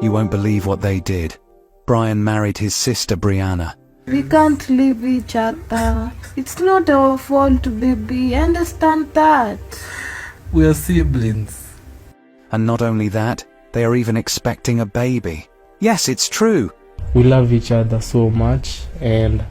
You won't believe what they did. Brian married his sister Brainna. We can't leave each other. It's not our fault, baby. Understand that. We are siblings. And not only that, they are even expecting a baby. Yes, it's true. We love each other so much, and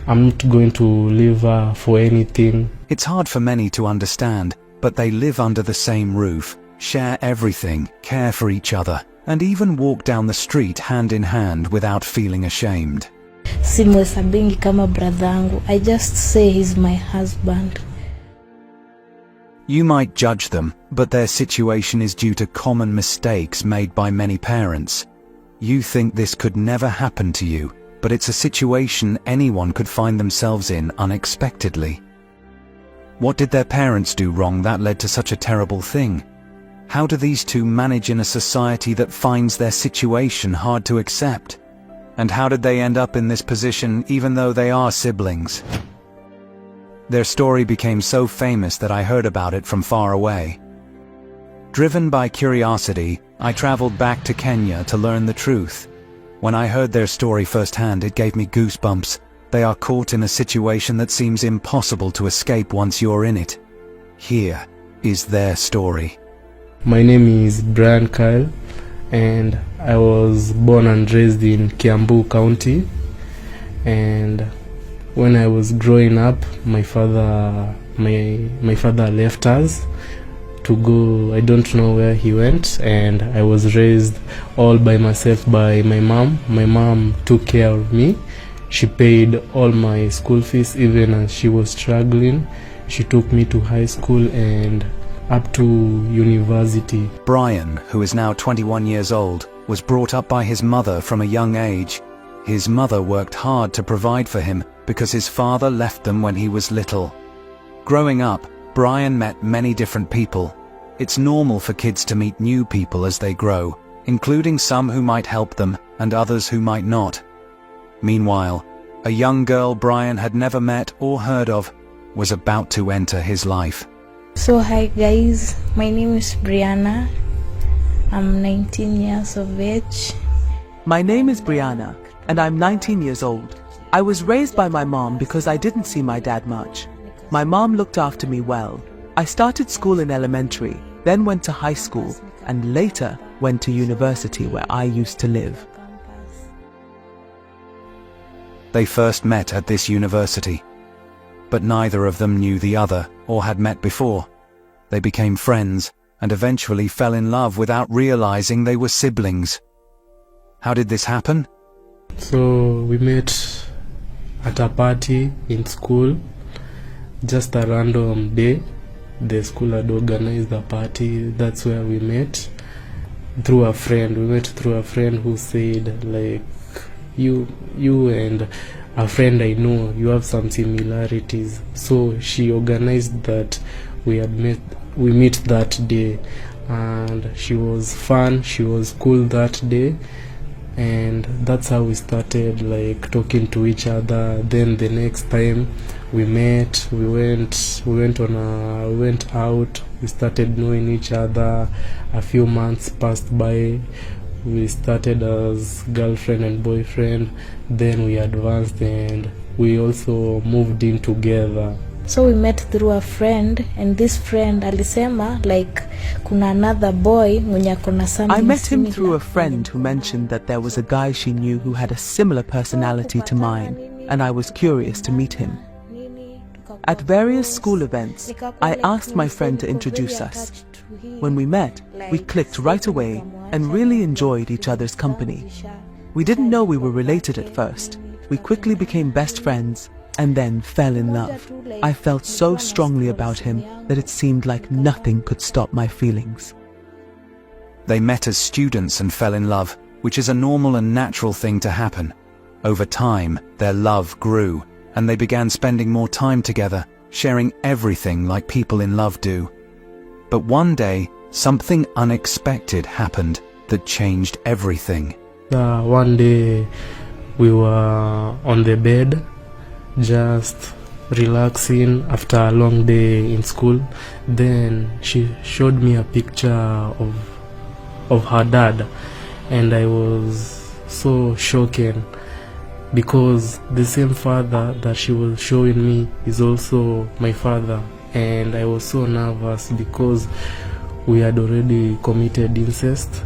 I'm not going to leave her for anything. It's hard for many to understand, but they live under the same roof, share everything, care for each other, and even walk down the street hand in hand without feeling ashamed. Simwesabingi kama bradhangu. I just say he's my husband. You might judge them, but their situation is due to common mistakes made by many parents. You think this could never happen to you, but it's a situation anyone could find themselves in unexpectedly. What did their parents do wrong that led to such a terrible thing? How do these two manage in a society that finds their situation hard to accept? And how did they end up in this position even though they are siblings? Their story became so famous that I heard about it from far away. Driven by curiosity, I traveled back to Kenya to learn the truth. When I heard their story firsthand, it gave me goosebumps. They are caught in a situation that seems impossible to escape once you're in it. Here is their story. My name is Brian Kyle, and I was born and raised in Kiambu County. And when I was growing up, my father left us to go. I don't know where he went, and I was raised all by myself by my mom. My mom took care of me. She paid all my school fees, even as she was struggling. She took me to high school and up to university. Brian, who is now 21 years old, was brought up by his mother from a young age. His mother worked hard to provide for him because his father left them when he was little. Growing up, Brian met many different people. It's normal for kids to meet new people as they grow, including some who might help them and others who might not. Meanwhile, a young girl Brian had never met or heard of was about to enter his life. So hi guys, my name is Brainna. I'm 19 years of age. My name is Brainna, and I'm 19 years old. I was raised by my mom because I didn't see my dad much. My mom looked after me well. I started school in elementary, then went to high school, and later went to university where I used to live. They first met at this university, but neither of them knew the other or had met before. They became friends and eventually fell in love without realizing they were siblings. How did this happen? So we met at a party in school, just a random day. The school had organized a party. That's where we met through a friend. We met through a friend who said, like, you and a friend I know, you have some similarities. So she organized that we meet that day, and she was fun, she was cool that day, and that's how we started like talking to each other. Then the next time we met, we went out, we started knowing each other. A few months passed by. We started as girlfriend and boyfriend, then we advanced and we also moved in together. So we met through a friend, and this friend alisema like kuna another boy mwenye akona something. I met him through a friend who mentioned that there was a guy she knew who had a similar personality to mine, and I was curious to meet him. At various school events, I asked my friend to introduce us. When we met, we clicked right away and really enjoyed each other's company. We didn't know we were related at first. We quickly became best friends and then fell in love. I felt so strongly about him that it seemed like nothing could stop my feelings. They met as students and fell in love, which is a normal and natural thing to happen. Over time, their love grew, and they began spending more time together, sharing everything like people in love do. But one day, something unexpected happened that changed everything. One day, we were on the bed, just relaxing after a long day in school. Then she showed me a picture of her dad, and I was so shaken because the same father that she was showing me is also my father, and I was so nervous because we had already committed incest,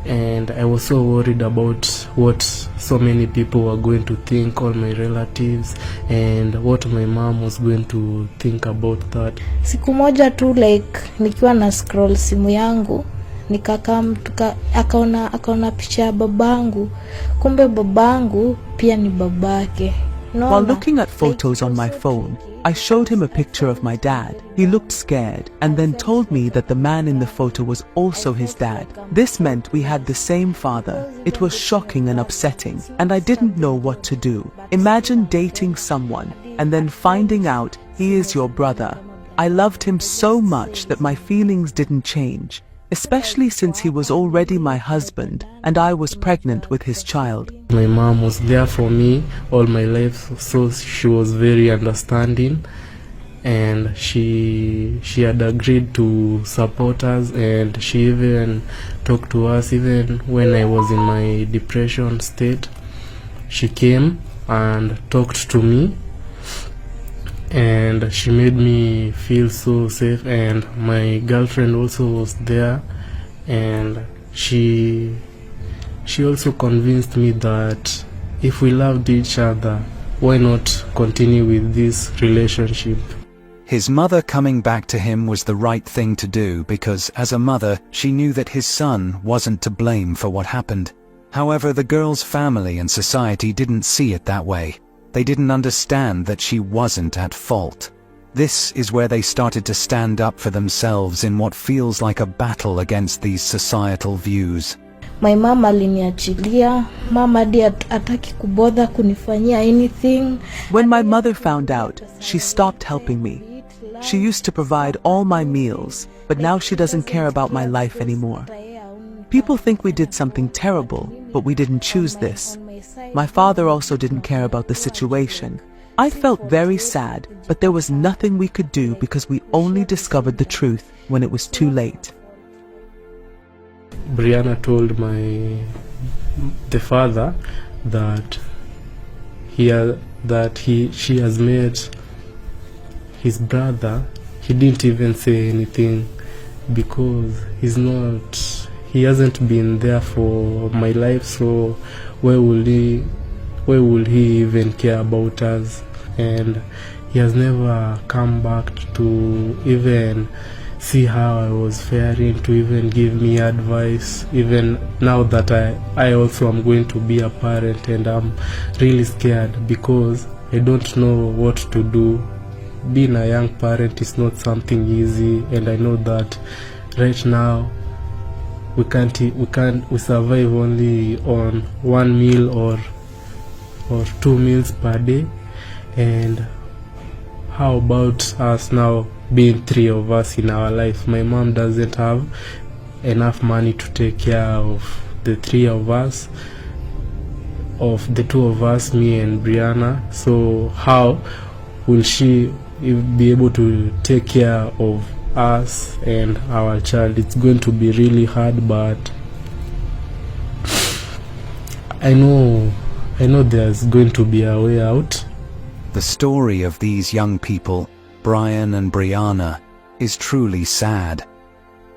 and I was so worried about what so many people were going to think, all my relatives, and what my mom was going to think about that. Siku moja tu like nikiwa na scroll simu yangu nikakam akaona picha ya babangu, kumbe babangu pia ni babake. While looking at photos on my phone, I showed him a picture of my dad. He looked scared and then told me that the man in the photo was also his dad. This meant we had the same father. It was shocking and upsetting, and I didn't know what to do. Imagine dating someone and then finding out he is your brother. I loved him so much that my feelings didn't change, especially since he was already my husband and I was pregnant with his child. My mom was there for me all my life, so she was very understanding, and she had agreed to support us, and she even talked to us even when I was in my depression state. She came and talked to me, and she made me feel so safe, and my girlfriend also was there, and she also convinced me that if we loved each other, why not continue with this relationship? His mother coming back to him was the right thing to do because, as a mother, she knew that his son wasn't to blame for what happened. However, the girl's family and society didn't see it that way. They didn't understand that she wasn't at fault. This is where they started to stand up for themselves in what feels like a battle against these societal views. My mom aliniachilia, mama hadi hataki kubother kunifanyia anything. When my mother found out, she stopped helping me. She used to provide all my meals, but now she doesn't care about my life anymore. People think we did something terrible, but we didn't choose this. My father also didn't care about the situation. I felt very sad, but there was nothing we could do because we only discovered the truth when it was too late. Brainna told the father that she has met his brother. He didn't even say anything because he hasn't been there for my life, so why will he even care about us? And he has never come back to even see how I was faring, to even give me advice, even now that I also am going to be a parent, and I'm really scared because I don't know what to do. Being a young parent is not something easy, and I know that right now we survive only on one meal or 2 meals per day. And how about us now being 3 of us in our life? My mom doesn't have enough money to take care of the 3 of us, of the 2 of us, me and Brainna. So how will she be able to take care of us and our child? It's going to be really hard, but I know there's going to be a way out. The story of these young people, Brian and Brainna, is truly sad.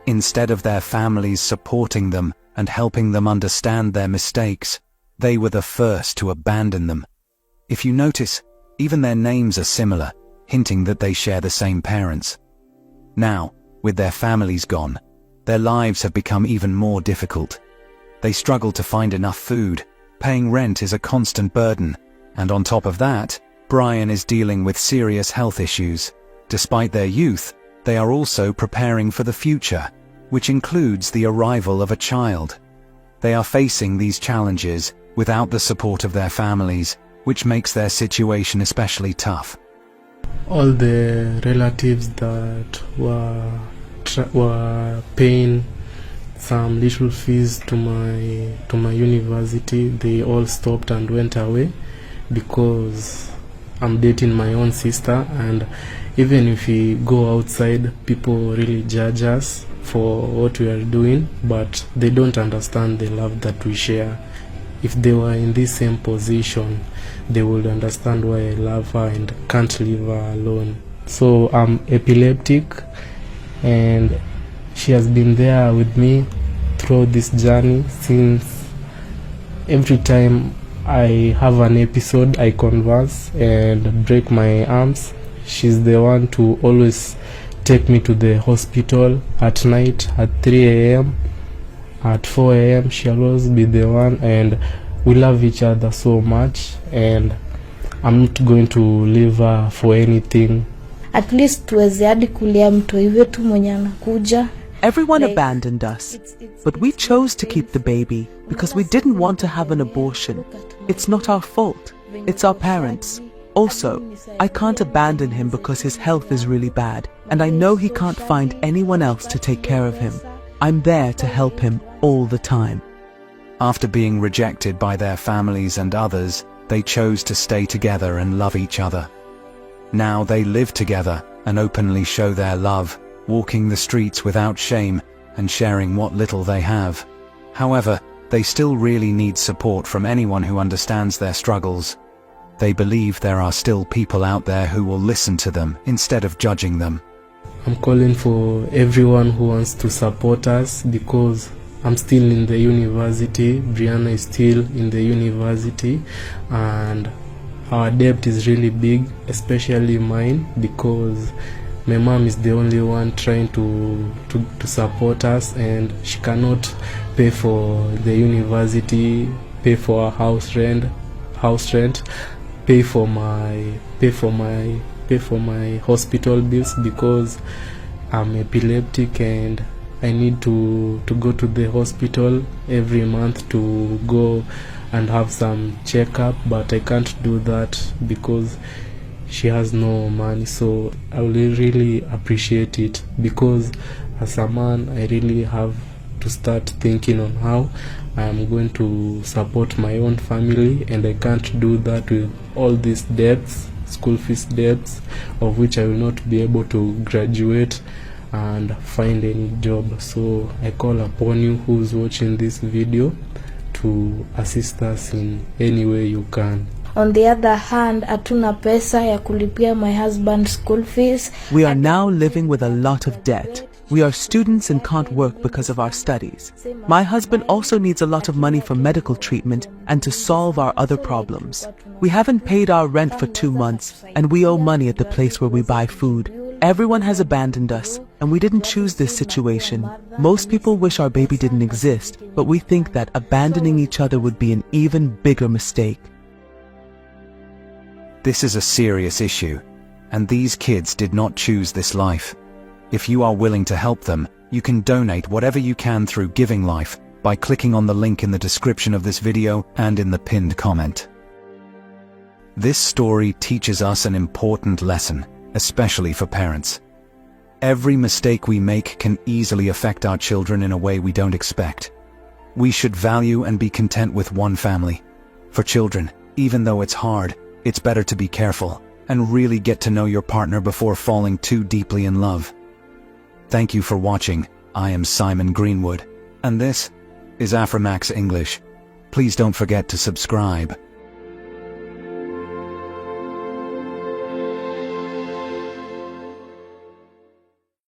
Instead of their families supporting them and helping them understand their mistakes, they were the first to abandon them. If you notice, even their names are similar, hinting that they share the same parents. Now, with their families gone, their lives have become even more difficult. They struggle to find enough food, paying rent is a constant burden, and on top of that, Brian is dealing with serious health issues. Despite their youth, they are also preparing for the future, which includes the arrival of a child. They are facing these challenges without the support of their families, which makes their situation especially tough. All the relatives that were paying some little fees to my university, they all stopped and went away because I'm dating my own sister, and even if we go outside, people really judge us for what we are doing, but they don't understand the love that we share. If they were in this same position, they would understand why I love her and can't leave her alone. So I'm epileptic, and she has been there with me throughout this journey. Since every time I have an episode, I converse and break my arms, she's the one to always take me to the hospital at night at 3 a.m. At 4 a.m. she'll always be the one, and we love each other so much, and I'm not going to leave her for anything. At least tuweze hadi kulea mtoi wetu mwenye anakuja. Everyone abandoned us, but we chose to keep the baby because we didn't want to have an abortion. It's not our fault. It's our parents. Also, I can't abandon him because his health is really bad, and I know he can't find anyone else to take care of him. I'm there to help him all the time. After being rejected by their families and others, they chose to stay together and love each other. Now they live together and openly show their love, walking the streets without shame and sharing what little they have. However, they still really need support from anyone who understands their struggles. They believe there are still people out there who will listen to them instead of judging them. I'm calling for everyone who wants to support us, because I'm still in the university, Brainna is still in the university, and our debt is really big, especially mine, because my mom is the only one trying to support us, and she cannot pay for the university, pay for our house rent, pay for my hospital bills, because I'm epileptic and I need to go to the hospital every month to go and have some checkup, but I can't do that because she has no money. So I will really appreciate it, because as a man I really have to start thinking on how I am going to support my own family, and I can't do that with all these debts, school fees debts, of which I will not be able to graduate and find any job. So I call upon you who's watching this video to assist us in any way you can. On the other hand, hatuna pesa ya kulipia my husband's school fees. We are now living with a lot of debt. We are students and can't work because of our studies. My husband also needs a lot of money for medical treatment and to solve our other problems. We haven't paid our rent for 2 months, and we owe money at the place where we buy food. Everyone has abandoned us, and we didn't choose this situation. Most people wish our baby didn't exist, but we think that abandoning each other would be an even bigger mistake. This is a serious issue, and these kids did not choose this life. If you are willing to help them, you can donate whatever you can through Giving Life by clicking on the link in the description of this video and in the pinned comment. This story teaches us an important lesson, especially for parents. Every mistake we make can easily affect our children in a way we don't expect. We should value and be content with one family. For children, even though it's hard, it's better to be careful and really get to know your partner before falling too deeply in love. Thank you for watching. I am Simon Greenwood, and this is Aframax English. Please don't forget to subscribe.